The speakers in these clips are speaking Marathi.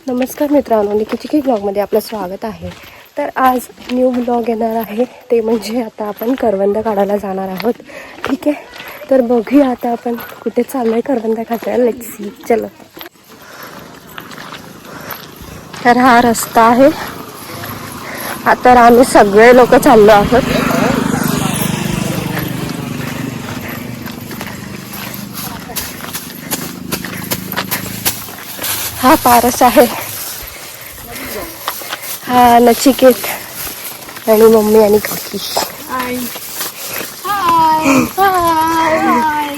नमस्कार मित्रांनो, निकिचिकी ब्लॉगमध्ये आपलं स्वागत आहे. तर आज न्यू ब्लॉग येणार आहे. ते म्हणजे आता आपण करवंद काढायला जाणार आहोत. ठीक आहे, तर बघूया आता आपण कुठे चाललो आहे करवंद काढायला. लेट्स सी, चलो. तर हा रस्ता आहे. आता आम्ही सगळे लोक चाललो आहोत. हा पारस आहे, हा नचिकेत आणि मम्मी आणि काकी. हाय हाय हाय.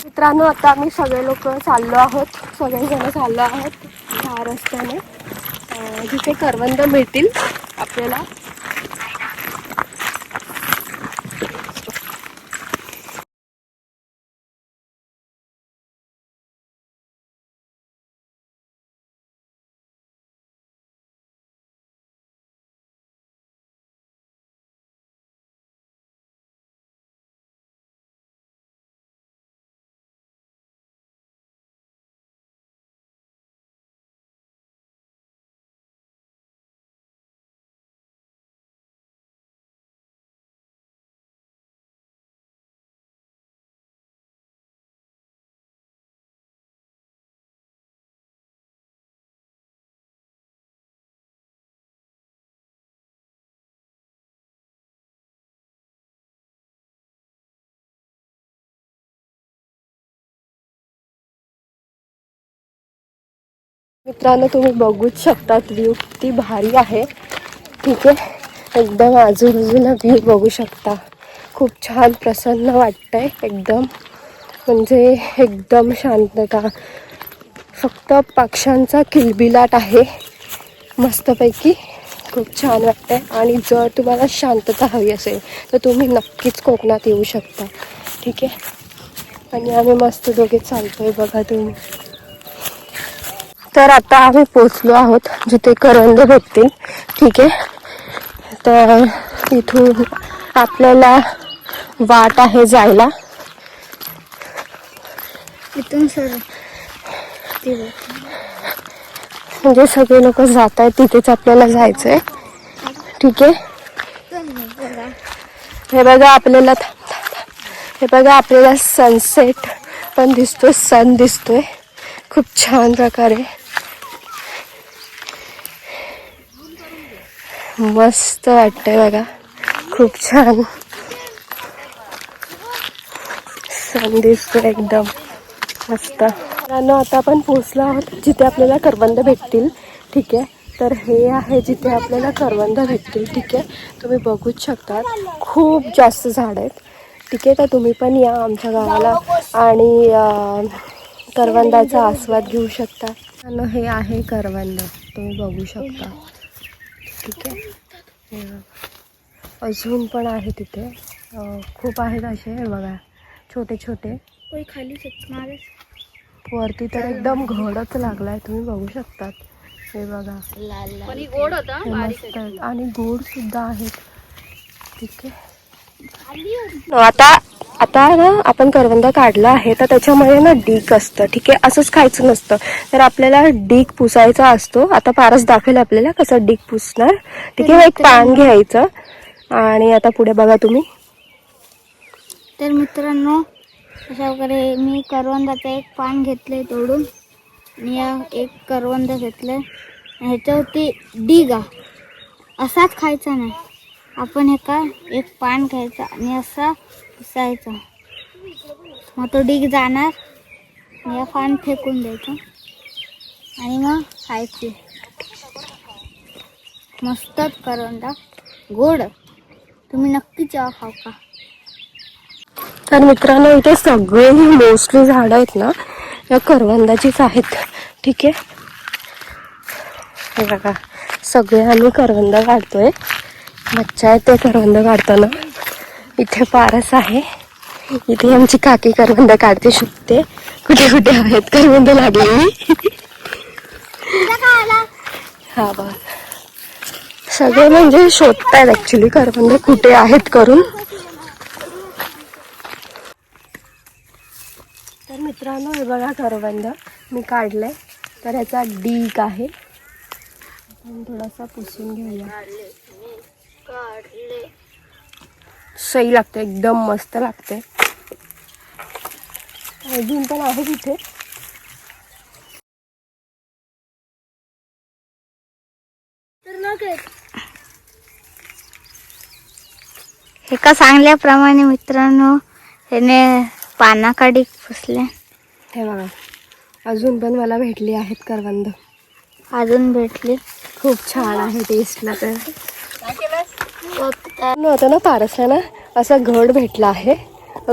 मित्रांनो, आता आम्ही सगळे लोक चाललो आहोत, सगळेजण चाललो आहोत ह्या रस्त्याने जिथे करवंद मिळतील आपल्याला. मित्रांनो, तुम्ही बघूच शकतात, व्ह्यू किती भारी आहे. ठीक आहे, एकदम आजूबाजूला व्ह्यू बघू शकता. खूप छान प्रसन्न वाटतंय एकदम, म्हणजे एकदम शांतता. फक्त पक्ष्यांचा किलबिलाट आहे मस्तपैकी. खूप छान वाटतंय. आणि जर तुम्हाला शांतता हवी असेल तर तुम्ही नक्कीच कोकणात येऊ शकता. ठीक आहे, आणि आम्ही मस्त दोघे चालतोय बघा तुम्ही. तर आता आम्ही पोचलो आहोत जिथे करवंद भेटतील. ठीक आहे, तर इथून आपल्याला वाट आहे जायला. इथून सर म्हणजे सगळे लोक जात आहेत तिथेच आपल्याला जायचंय. ठीक आहे, हे बघा आपल्याला हे बघा आपल्याला सनसेट पण दिसतोय, सन दिसतोय खूप छान प्रकारे. मस्त वाटतंय बघा, खूप छान सन दिसतोय एकदम मस्त. आता आपण पोहोचलो आहोत जिथे आपल्याला करवंद भेटतील. ठीक आहे, तर हे आहे जिथे आपल्याला करवंद भेटतील. ठीक आहे, तुम्ही बघूच शकता, खूप जास्त झाड आहेत. ठीक आहे, तर तुम्ही पण या आमच्या गावाला आणि करवंदाचा आस्वाद घेऊ शकता. हे आहे करवंद, तुम्ही बघू शकता. ठीक आहे, अजून पण आहे तिथे, खूप आहेत असे. हे बघा, छोटे छोटे. खाली वरती तर एकदम घडच लागलाय, तुम्ही बघू शकतात. हे बघा, गोड होता, मस्त आहेत आणि गोड सुद्धा आहेत. ठीक आहे, आता ना आपण करवंद काढला आहे तर त्याच्यामध्ये ना डीक असतं. ठीक आहे, असंच खायचं नसतं, तर आपल्याला डीक पुसायचा असतो. आता पारस दाखवेल आपल्याला कसं डीक पुसणार. ठीक आहे, एक पान घ्यायचं आणि आता पुढे बघा तुम्ही. तर मित्रांनो, अशा प्रकारे मी करवंदाचं एक पान घेतलंय तोडून, आणि एक करवंद घेतलंय. ह्याच्यावरती डिगा असाच खायचा नाही, आपण हे का एक पान घ्यायचं आणि असा पुसायचा, मग तो डिग जाणार. या पान फेकून द्यायचं आणि मग खायची. मस्तच करवंदा, गोड. तुम्ही नक्कीच या खाऊ का. तर मित्रांनो, इथे सगळे मोस्टली झाडं आहेत ना या करवंदाचीच आहेत. ठीक आहे, हे बघा, सगळे आम्ही करवंद काढतोय. मच्छा येते करवंद काढताना. इथे पारस आहे, इथे आमची काकी करवंद काढते, शिकते कुठे कुठे आहेत करवंद लागलेली. हा बघ, सगळे म्हणजे शोधतायत ऍक्च्युली करवंद कुठे आहेत करून. तर मित्रांनो हे बघा करवंद मी काढलंय. तर ह्याचा डीक आहे. आपण थोडासा पुसून घेऊया. सही लागते, एकदम मस्त लागते. अजून पण आहे तिथे. एका सांगल्याप्रमाणे मित्रांनो ह्याने पानाकाडी फुसले. हे बघा अजून पण मला भेटली आहेत करवंद. अजून भेटली. खूप छान आहे टेस्टला. तर होतं ना पारसाना असा घड भेटला आहे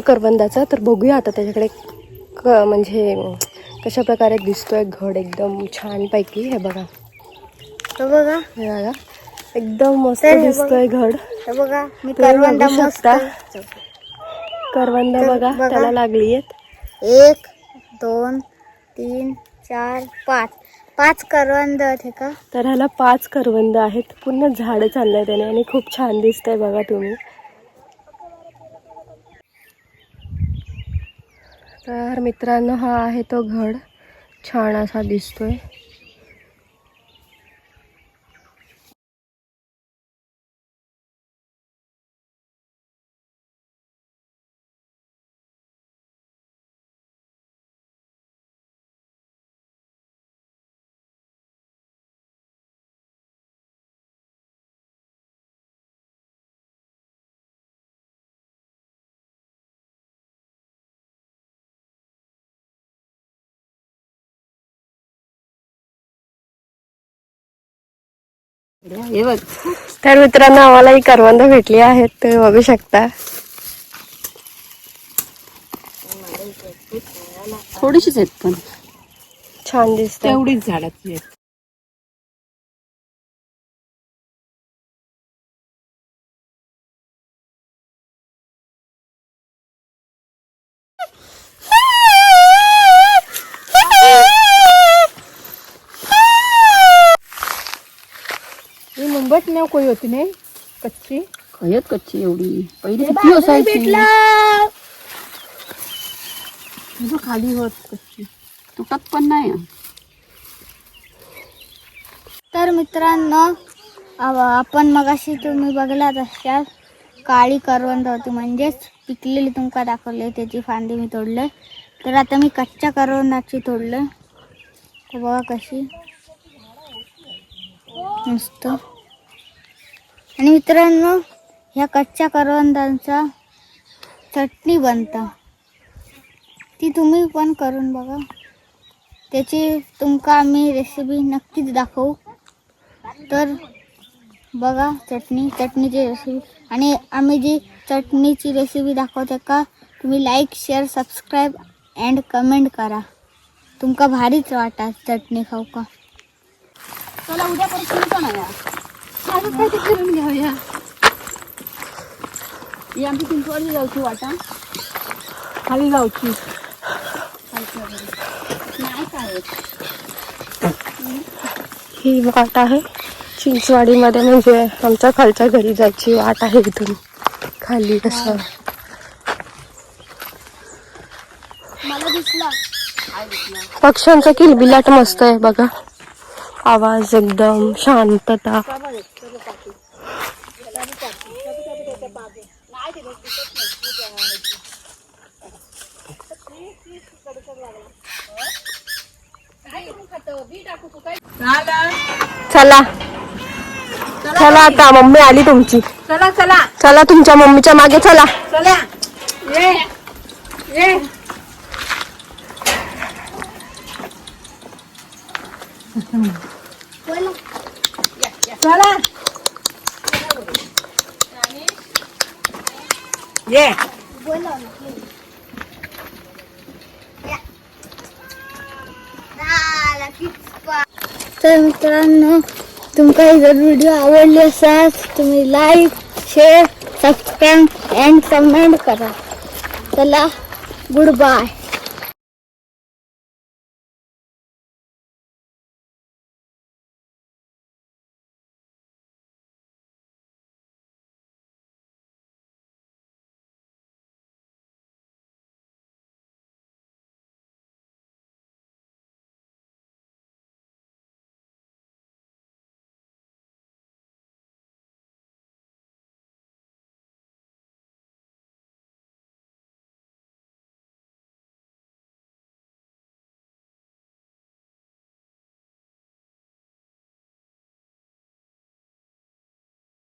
करवंदाचा. तर बघूया आता त्याच्याकडे म्हणजे कशा प्रकारे दिसतोय घड. एकदम छान पैकी. हे बघा हे बघा एकदम मस्त हे दिसतोय घड. हे बघा मी तुम्ही करवंदा बघू मस्त. शकता. करवंद बघा त्याला लागली आहेत. 1 2 3 4 5 करवंद आहेत का. तर ह्याला 5 करवंद आहेत. पूर्ण झाडं चाललंय त्याने आणि खूप छान दिसतंय बघा तुम्ही. तर मित्रांनो हा आहे तो घड. छान असा दिसतोय. तर मित्रांनो आम्हाला ही करवंद भेटली आहेत. तुम्ही बघू शकता. थोडीशीच आहेत पण छान दिसते. तेवढीच झाडाची आहेत. मुंबईत नाही कोई होती नाही कच्ची. खयत कच्ची एवढी पहिली किती असायची. खाली होत कच्ची तुटत पण नाही. तर मित्रांनो आपण मगाशी तुम्ही बघला तशा काळी करवंद होती म्हणजेच पिकलेली तुमका दाखवले. त्याची फांदी मी तोडले. तर आता मी कच्च्या करवंदाची तोडले. तर बघा कशी मस्त. आणि मित्रांनो ह्या कच्च्या करवंदांचा चटणी बनता. ती तुम्ही पण करून बघा. त्याची तुमका आम्ही रेसिपी नक्कीच दाखवू. तर बघा चटणीची रेसिपी. आणि आम्ही जी चटणीची रेसिपी दाखवते का तुम्ही like share subscribe and comment करा. तुमका भारीच वाटा चटणी खाऊ का. चला उद्या परत फिरतो ना या. काय ते फिरून घेऊया. ही आमची चिंचवडची जाऊची वाटा. खाली जाऊची नाही काय. ही वाट आहे चिंचवाडीमध्ये. म्हणजे आमच्या खालच्या घरी जायची वाट आहे इथून खाली. कसं मला दिसला. पक्ष्यांचा किलबिलाट मस्त आहे बघा. आवाज एकदम शांतता. चला चला आता मम्मी आली तुमची. चला चला चला तुमच्या मम्मीच्या मागे चला. चला ये ये. चला ये. तर मित्रांनो तुमका ही जर व्हिडिओ आवडली असाल तुम्ही like share subscribe and comment करा. चला गुड बाय.